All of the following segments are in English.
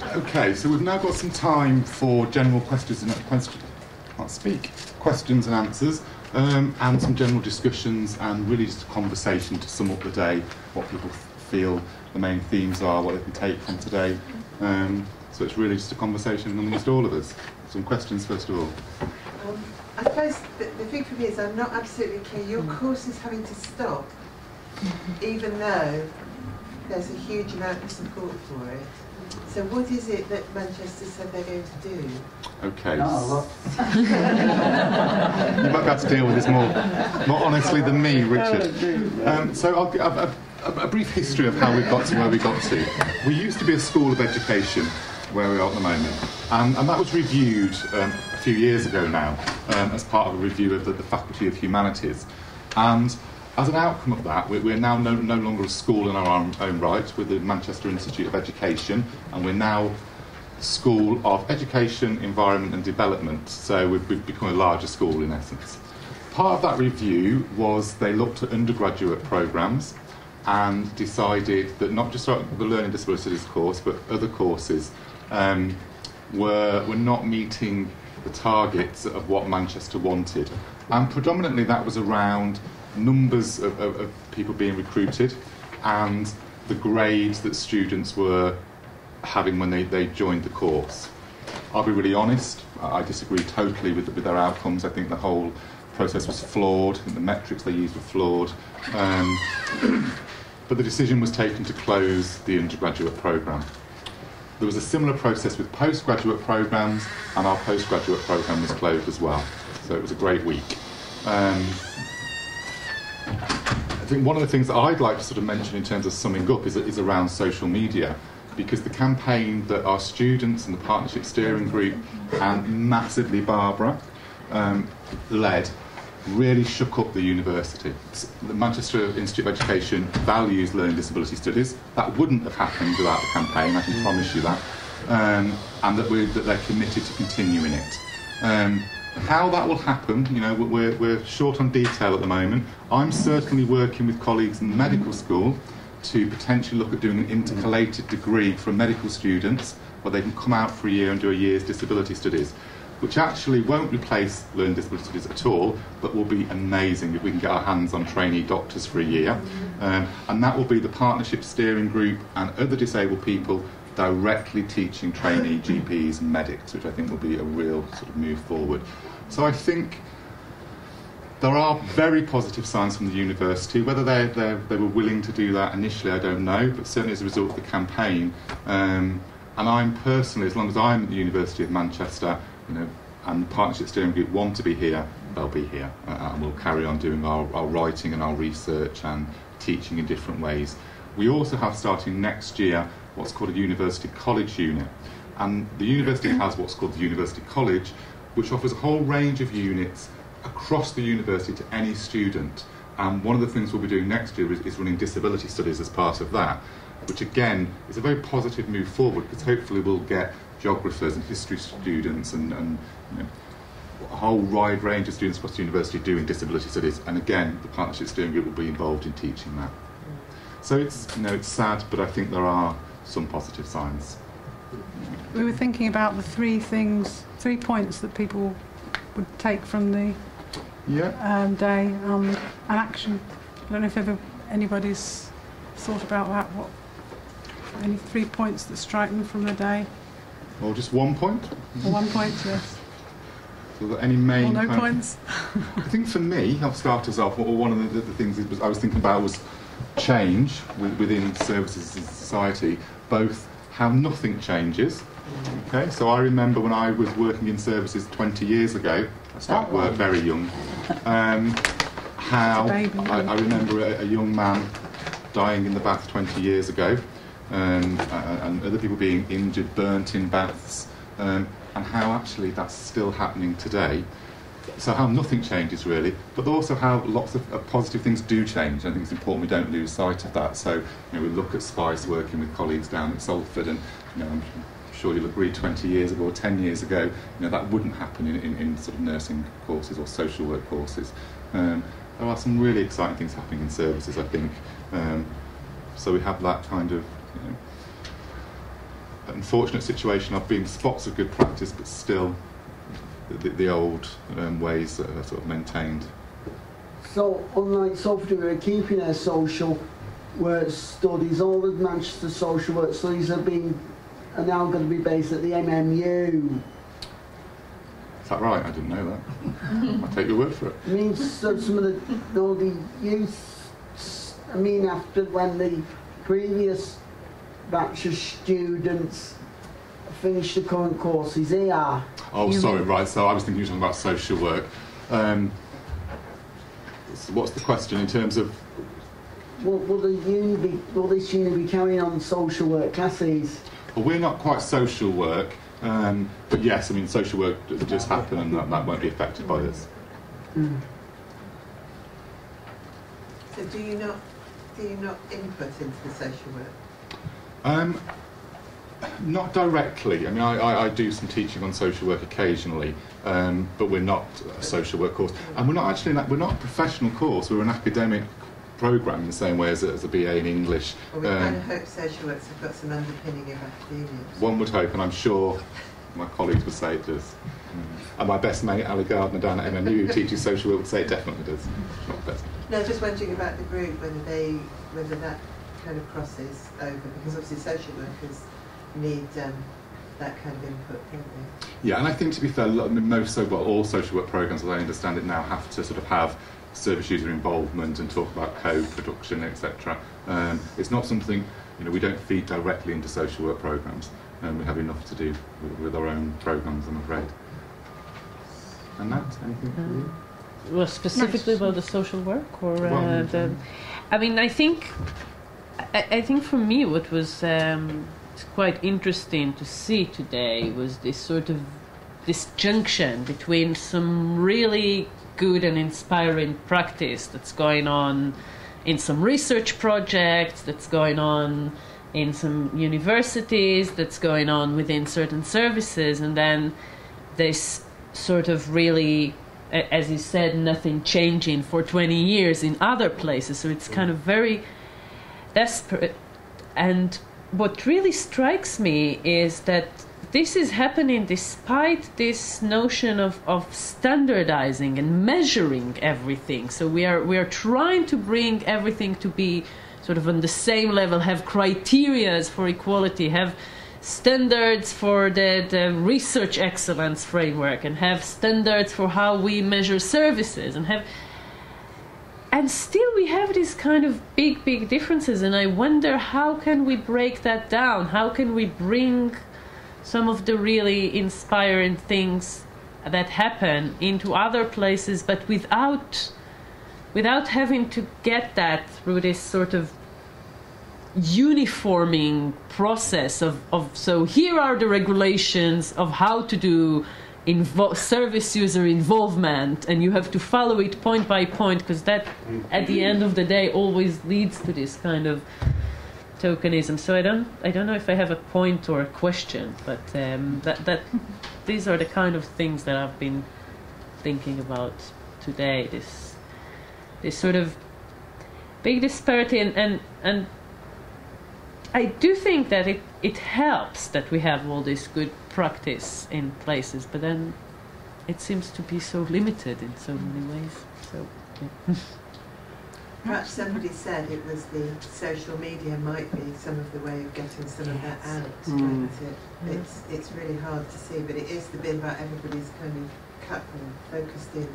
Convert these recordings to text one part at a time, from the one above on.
Okay, so we've now got some time for general questions and questions and answers, and some general discussions, and really just a conversation to sum up the day, what people feel the main themes are, what they can take from today. So it's really just a conversation amongst all of us. Some questions first of all. I suppose the thing for me is I'm not absolutely clear. Your course is having to stop, even though there's a huge amount of support for it. So what is it that Manchester said they're going to do? Okay. You might have to deal with this more honestly than me, Richard. So I'll give a brief history of how we got to where we got to. We used to be a school of education, where we are at the moment, and that was reviewed a few years ago now as part of a review of the Faculty of Humanities. And as an outcome of that, we're now no longer a school in our own right. We're the Manchester Institute of Education, and we're now School of Education, Environment and Development. So we've become a larger school in essence. Part of that review was they looked at undergraduate programmes and decided that not just the Learning Disabilities course, but other courses were not meeting the targets of what Manchester wanted. And predominantly that was around numbers of people being recruited and the grades that students were having when they joined the course. I'll be really honest, I disagree totally with their outcomes. I think the whole process was flawed and the metrics they used were flawed. But the decision was taken to close the undergraduate programme. There was a similar process with postgraduate programmes, and our postgraduate programme was closed as well. So it was a great week. I think one of the things that I'd like to sort of mention in terms of summing up is around social media, because the campaign that our students and the Partnership Steering Group and massively Barbara led really shook up the university. The Manchester Institute of Education values learning disability studies. That wouldn't have happened without the campaign, I can promise you that. And that they're committed to continuing it. How that will happen, you know, we're short on detail at the moment. I'm certainly working with colleagues in the medical school to potentially look at doing an intercalated degree for medical students where they can come out for a year and do a year's disability studies, which actually won't replace learning disability studies at all, but will be amazing if we can get our hands on trainee doctors for a year. And that will be the Partnership Steering Group and other disabled people directly teaching trainee GPs and medics, which I think will be a real sort of move forward. So I think there are very positive signs from the university. Whether they were willing to do that initially, I don't know, but certainly as a result of the campaign. And I'm personally, as long as I'm at the University of Manchester, you know, and the Partnership Steering Group want to be here, they'll be here. And we'll carry on doing our writing and our research and teaching in different ways. We also have, starting next year, what's called a University College unit. And the university has what's called the University College, which offers a whole range of units across the university to any student. And one of the things we'll be doing next year is running disability studies as part of that, which again is a very positive move forward, because hopefully we'll get geographers and history students and you know, a whole wide range of students across the university doing disability studies. And again, the Partnership Steering Group will be involved in teaching that. So it's, you know, it's sad, but I think there are some positive signs. We were thinking about the three points that people would take from the day, and action. I don't know if anybody's thought about that. What, any 3 points that strike them from the day? Or just 1 point? Or 1 point, yes. So that any main? Or no points? I think for me, I'll start us off. One of the things I was thinking about was change within services in society, both how nothing changes. Okay, so I remember when I was working in services 20 years ago, I started work very young, how I remember a young man dying in the bath 20 years ago, and other people being injured, burnt in baths, and how actually that's still happening today. So how nothing changes really, but also how lots of positive things do change. I think it's important we don't lose sight of that. So, you know, we look at Spice working with colleagues down at Salford, and you know, I'm sure you'll agree 20 years ago or 10 years ago, you know, that wouldn't happen in sort of nursing courses or social work courses. There are some really exciting things happening in services, I think. So we have that kind of, you know, unfortunate situation of being spots of good practice, but still the old ways that are sort of maintained. So, unlike Sophie, we're keeping our social work studies, all the Manchester social work studies are now going to be based at the MMU. Is that right? I didn't know that. I'll take your word for it. I mean, so some of the youth, I mean, after when the previous batch of students finished the current courses here. Oh, sorry, right, so I was thinking you were talking about social work. So what's the question in terms of... Will this uni be carrying on social work classes? Well, we're not quite social work, but yes, I mean, social work does happen, and that won't be affected by this. Mm. So do you not input into the social work? Not directly. I mean, I do some teaching on social work occasionally, but we're not a social work course, and we're not a professional course. We're an academic programme in the same way as a BA in English. Well, we kind of hope social works have got some underpinning of academia. One would hope, and I'm sure my colleagues would say it does. And my best mate, Ali Gardner, down at MMU, who teaches social work, would say it definitely does. Not best. No, just wondering about the group, whether that kind of crosses over, because obviously social workers need that kind of input, don't they? Yeah, and I think, to be fair, all social work programmes, as I understand it now, have to sort of have service user involvement and talk about code production, etc. It's not something, we don't feed directly into social work programmes. We have enough to do with our own programmes, I'm afraid. And Nat, anything for you? Well, specifically about the social work, or I mean, I think for me, what was quite interesting to see today was this sort of disjunction between some really good and inspiring practice that's going on in some research projects, that's going on in some universities, that's going on within certain services, and then this sort of really, as you said, nothing changing for 20 years in other places. So it's kind of very desperate. And what really strikes me is that this is happening despite this notion of standardizing and measuring everything. So we are trying to bring everything to be sort of on the same level, have criteria for equality, have standards for the research excellence framework, and have standards for how we measure services, and still we have these kind of big differences. And I wonder, how can we break that down? How can we bring some of the really inspiring things that happen into other places, but without having to get that through this sort of uniforming process of so here are the regulations of how to do service user involvement, and you have to follow it point by point, because that at the end of the day always leads to this kind of tokenism. So I don't know if I have a point or a question, but that these are the kind of things that I've been thinking about today. This sort of big disparity, and I do think that it helps that we have all this good practice in places, but then it seems to be so limited in so many ways. So. Yeah. Perhaps somebody said it was the social media might be some of the way of getting some of that out. It's really hard to see, but it is the bit about everybody's kind of cut and focused in.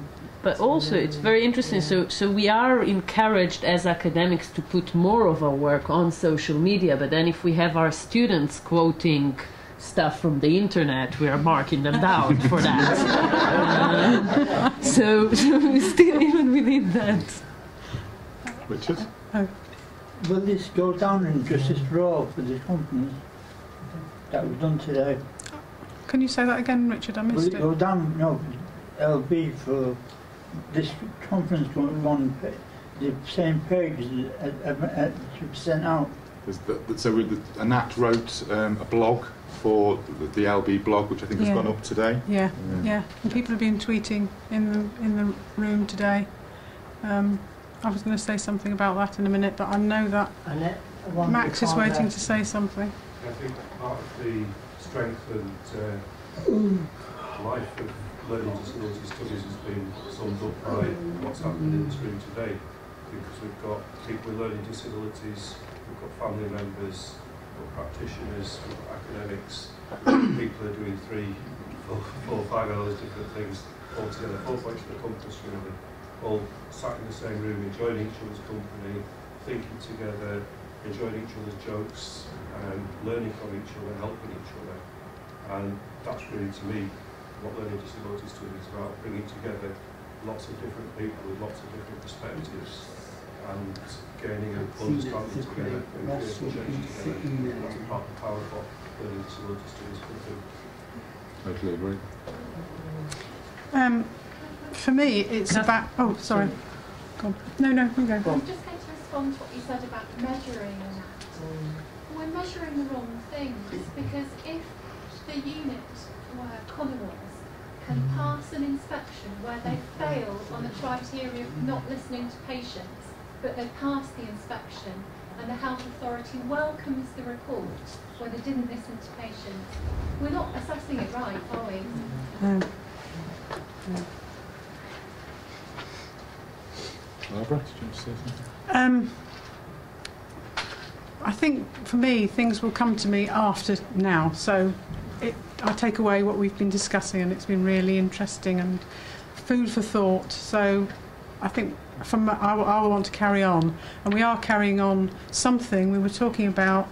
But also it's very interesting, so we are encouraged as academics to put more of our work on social media, but then if we have our students quoting stuff from the internet, we are marking them down for that. So still, even within that. Richard? Will this go down in justice for all for the companies that was done today? Can you say that again, Richard? I missed it. Will it go down? No, LB for this conference going on the same page as sent out. Anat wrote a blog for the LB blog, which I think has gone up today. Yeah. And people have been tweeting in the room today. I was going to say something about that in a minute, but I know that Max is waiting to say something. I think part of the strength and life of learning disability studies has been summed up by what's happened in this room today, because we've got people with learning disabilities, we've got family members, we've got practitioners, we've got academics, people who are doing 3, 4, 5 hours different things all together, 4 points of the compass really, all sat in the same room, enjoying each other's company, thinking together, enjoying each other's jokes, learning from each other, helping each other. And that's really, to me, what learning disability studies is about, bringing together lots of different people with lots of different perspectives and gaining an understanding together and creating change together. That's part of the power of what learning disability studies can do. Totally agree. For me, it's about... Oh, sorry. Go on. No, you go. I'm just going to respond to what you said about measuring and that. We're measuring the wrong things, because if the unit where Commonwealth can pass an inspection where they fail on the criteria of not listening to patients, but they pass the inspection and the health authority welcomes the report where they didn't listen to patients, we're not assessing it right, are we? No. Barbara, did you want to say something? I think for me, things will come to me after now. So I take away what we've been discussing, and it's been really interesting and food for thought. So I think I want to carry on, and we are carrying on something. We were talking about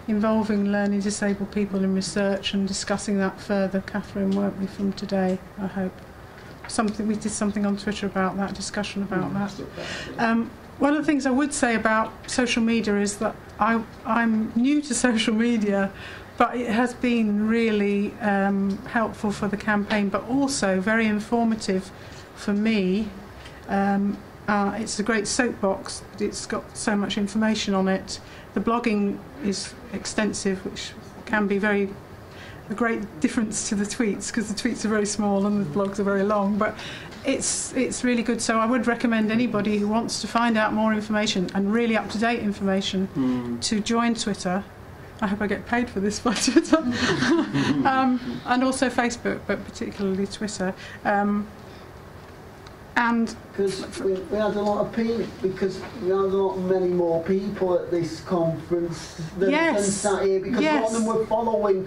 involving learning disabled people in research and discussing that further, Catherine, weren't we, from today, I hope. We did something on Twitter about that, discussion about that. One of the things I would say about social media is that I'm new to social media, but it has been really helpful for the campaign, but also very informative for me. It's a great soapbox. It's got so much information on it. The blogging is extensive, which can be a great difference to the tweets, because the tweets are very small and the blogs are very long, but it's really good. So I would recommend anybody who wants to find out more information and really up-to-date information to join Twitter. I hope I get paid for this by Twitter. And also Facebook, but particularly Twitter. And because we had a lot of people, because we had many more people at this conference than sat here, because a lot of them were following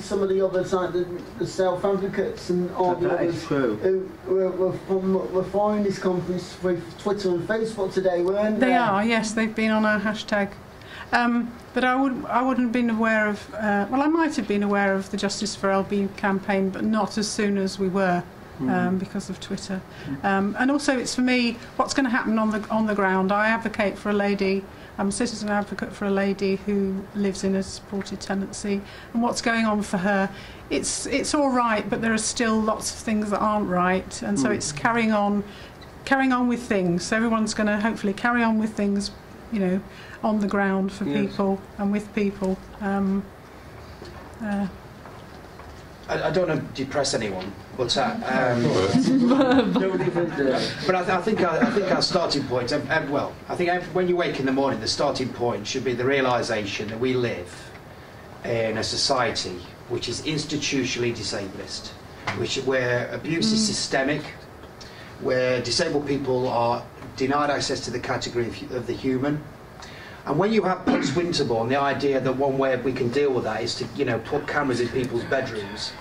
some of the others, like the self-advocates and all the others who were following this conference with Twitter and Facebook today, weren't they? They are, yes, they've been on our hashtag. But I wouldn't have been aware of, well, I might have been aware of the Justice for LB campaign, but not as soon as we were. Because of Twitter, and also it's for me what's going to happen on the ground. I advocate for a lady. I'm a citizen advocate for a lady who lives in a supported tenancy, and what's going on for her. It's all right, but there are still lots of things that aren't right, and so it's carrying on with things. So everyone's going to hopefully carry on with things, on the ground for people and with people. I don't want to depress anyone, but I think our starting point. I think when you wake in the morning, the starting point should be the realisation that we live in a society which is institutionally disablist, where abuse is systemic, where disabled people are denied access to the category of the human. And when you have post-Winterbourne, the idea that one way we can deal with that is to, put cameras in people's bedrooms,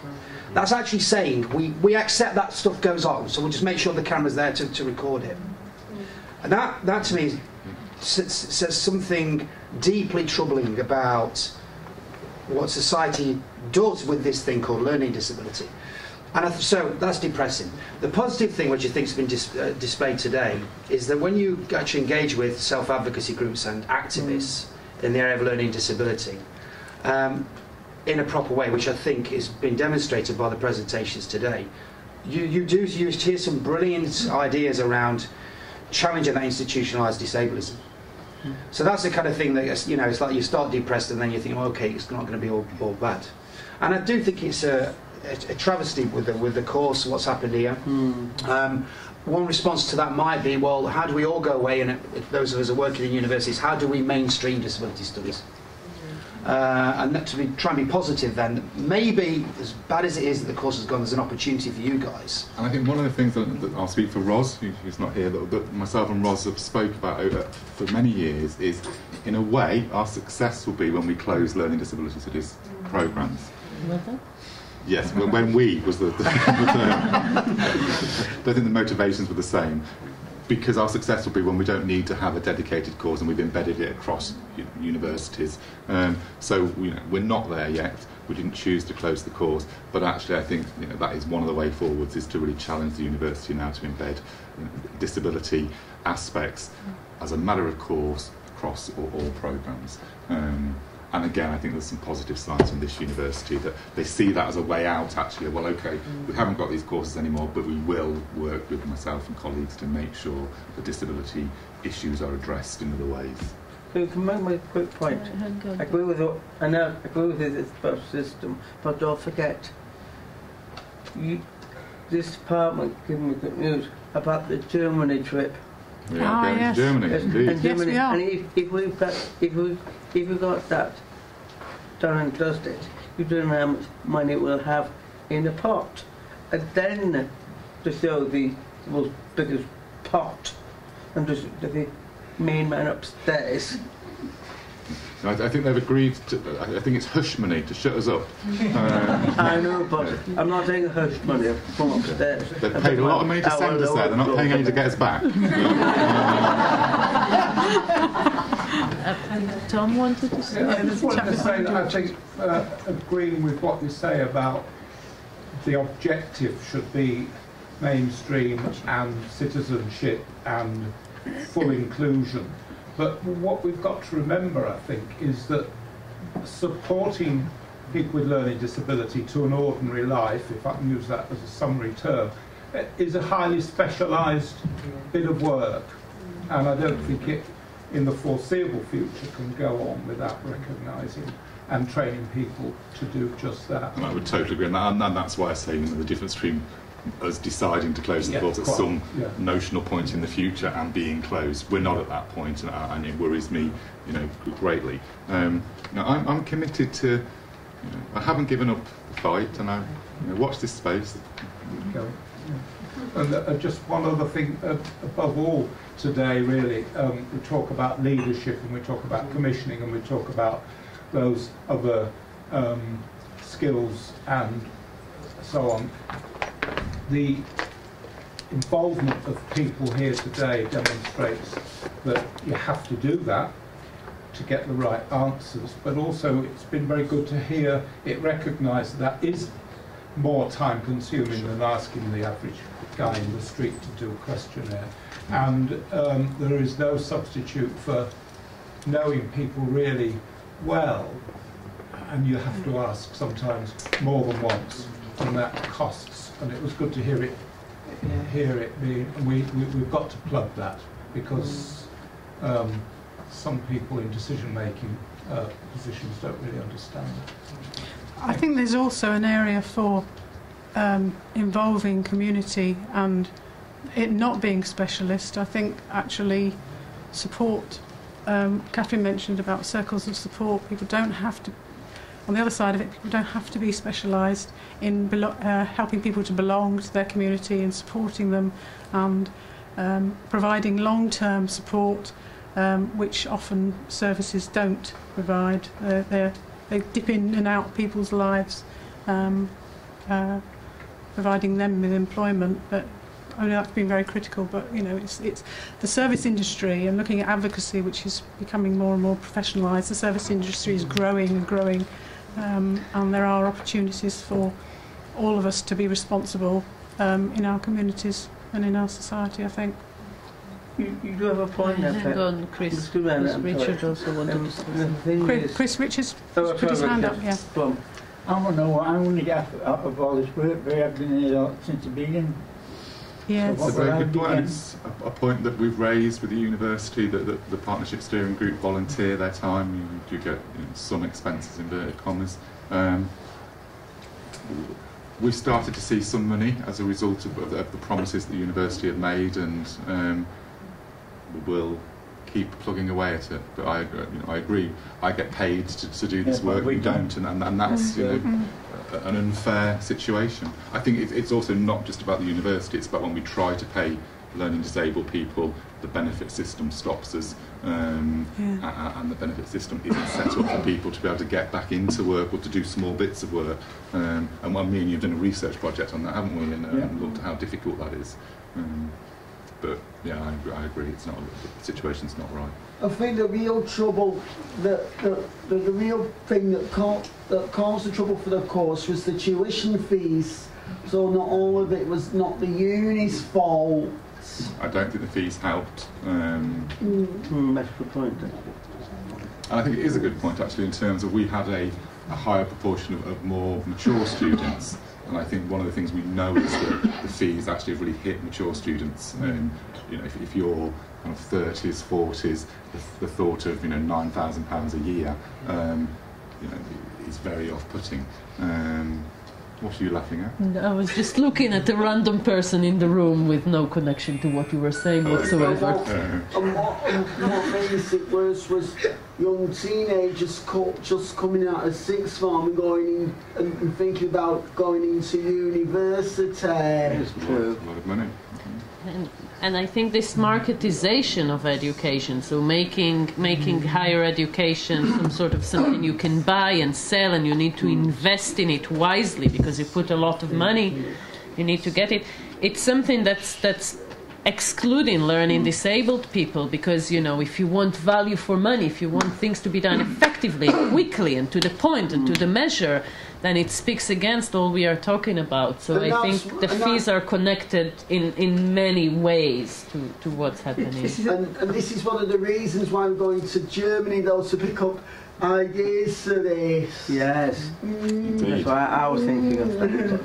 that's actually saying we accept that stuff goes on, so we'll just make sure the camera's there to record it. And that to me says something deeply troubling about what society does with this thing called learning disability. And so that's depressing. The positive thing, which I think has been displayed today, is that when you actually engage with self-advocacy groups and activists in the area of learning disability in a proper way, which I think has been demonstrated by the presentations today, you hear some brilliant ideas around challenging that institutionalised disablism. So that's the kind of thing that, it's like you start depressed and then you think, well, okay, it's not going to be all bad. And I do think it's a travesty with the course, what's happened here. one response to that might be, well, how do we all go away, and those of us who are working in universities, how do we mainstream disability studies? And that try and be positive then. Maybe, as bad as it is that the course has gone, there's an opportunity for you guys. And I think one of the things that I'll speak for Ros, who's not here, that myself and Ros have spoke about for many years is, in a way, our success will be when we close learning disability studies programmes. Yes, when we was the term. I don't think the motivations were the same. Because our success will be when we don't need to have a dedicated course and we've embedded it across universities. So we're not there yet. We didn't choose to close the course, but actually I think that is one of the way forwards, is to really challenge the university now to embed disability aspects as a matter of course across all programmes. And again, I think there's some positive signs from this university that they see that as a way out, actually. Well, OK, we haven't got these courses anymore, but we will work with myself and colleagues to make sure the disability issues are addressed in other ways. So to make my quick point, I agree with this bus system, but don't forget, this department gave me good news about the Germany trip. We are going to Germany, indeed. And Germany, yes, we are. And if we got that done and dusted, you don't know how much money we'll have in the pot. And then to show the world's biggest pot and just the main man upstairs. I think they've agreed to, I think it's hush money to shut us up. I know, but I'm not taking hush money from upstairs. They've paid a lot of money to send us there, they're not paying any to get us back. Tom wanted to say. I just wanted to say that I think, agreeing with what you say about the objective should be mainstream and citizenship and full inclusion. But what we've got to remember, I think, is that supporting people with learning disability to an ordinary life, if I can use that as a summary term, is a highly specialised bit of work. And I don't think it, in the foreseeable future, can go on without recognising and training people to do just that. And I would totally agree on that, and that's why I say the difference between us deciding to close the course at some notional point in the future and being closed. We're not at that point, and it worries me, greatly. I'm committed to. I haven't given up the fight, and I watch this space. And just one other thing, above all today, really, we talk about leadership, and we talk about commissioning, and we talk about those other skills and so on. The involvement of people here today demonstrates that you have to do that to get the right answers, but also it's been very good to hear it recognised that is more time consuming than asking the average guy in the street to do a questionnaire. And there is no substitute for knowing people really well, and you have to ask sometimes more than once, and that costs. And it was good to hear it being, and we've got to plug that, because some people in decision-making positions don't really understand it. I think there's also an area for involving community and it not being specialist. I think actually support, Catherine mentioned about circles of support, people don't have to, on the other side of it, people don't have to be specialised in helping people to belong to their community and supporting them and providing long-term support, which often services don't provide. They dip in and out of people's lives, providing them with employment, but I know that's been very critical, but it's the service industry, and looking at advocacy, which is becoming more and more professionalised. The service industry is growing and growing, and there are opportunities for all of us to be responsible in our communities and in our society, I think. You do have a point there. Hang on, Chris. Richard also wanted to say. Chris Richards put his hand up, yeah. I want to know what I'm going to get out of all this work we have been here since the beginning. Yeah, it's a very good point. It's a point that we've raised with the university, that the partnership steering group volunteer their time. You do get some expenses, inverted commas. we've started to see some money as a result of the promises that the university have made, and we'll keep plugging away at it. But I agree. I get paid to do this work. You don't, and that's an unfair situation. I think it's also not just about the university. It's about when we try to pay learning disabled people, the benefit system stops us, and the benefit system isn't set up for people to be able to get back into work or to do small bits of work. And me and you've done a research project on that, haven't we? And looked at how difficult that is. But yeah, I agree. It's not, the situation's not right. I think the real trouble, the real thing that caused the trouble for the course was the tuition fees. So not all of it was not the uni's fault. I don't think the fees helped. That's a good point. And I think it is a good point actually, in terms of we had a higher proportion of more mature students. And I think one of the things we know is that the fees actually have really hit mature students. If you're kind of 30s, 40s, the thought of £9,000 a year, is very off-putting. What are you laughing at? I was just looking at a random person in the room with no connection to what you were saying whatsoever. What made it worse was young teenagers just coming out of sixth form and going in and thinking about going into university. It's true. A lot of money. And I think this marketization of education, so making higher education some sort of something you can buy and sell, and you need to invest in it wisely because you put a lot of money, you need to get it. It's something that's excluding learning disabled people, because if you want value for money, if you want things to be done effectively, quickly, and to the point and to the measure, then it speaks against all we are talking about. So I think the fees are connected in many ways to what's happening. And this is one of the reasons why I'm going to Germany, though, to pick up ideas for this. Yes. That's why I was thinking of that.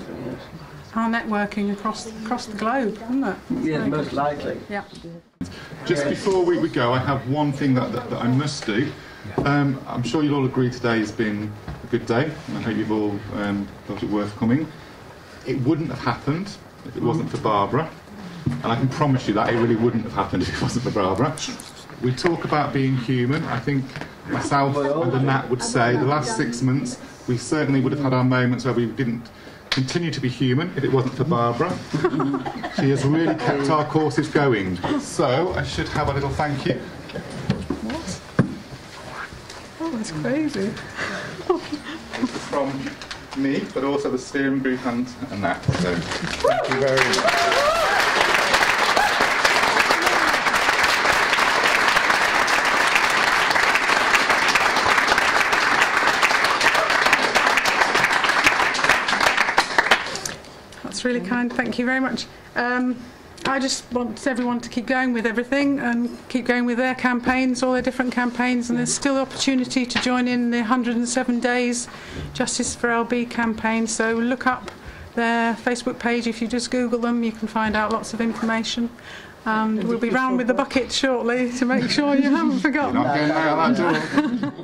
Our networking across the globe, isn't it? Yeah, most likely. Yeah. Just before we go, I have one thing that I must do. I'm sure you'll all agree today has been a good day, and I hope you've all thought it worth coming. It wouldn't have happened if it wasn't for Barbara, and I can promise you that it really wouldn't have happened if it wasn't for Barbara. We talk about being human. I think myself and Anat would say the last 6 months we certainly would have had our moments where we didn't continue to be human if it wasn't for Barbara. She has really kept our courses going. So I should have a little thank you. What? Oh, that's crazy. From me, but also the steering group and that. So thank you very much. That's really kind. Thank you very much. I just want everyone to keep going with everything and keep going with their campaigns, all their different campaigns, and there's still opportunity to join in the 107 Days Justice for LB campaign. So look up their Facebook page. If you just Google them, you can find out lots of information. We'll be round with the bucket shortly to make sure you haven't forgotten. You're not getting out of that door.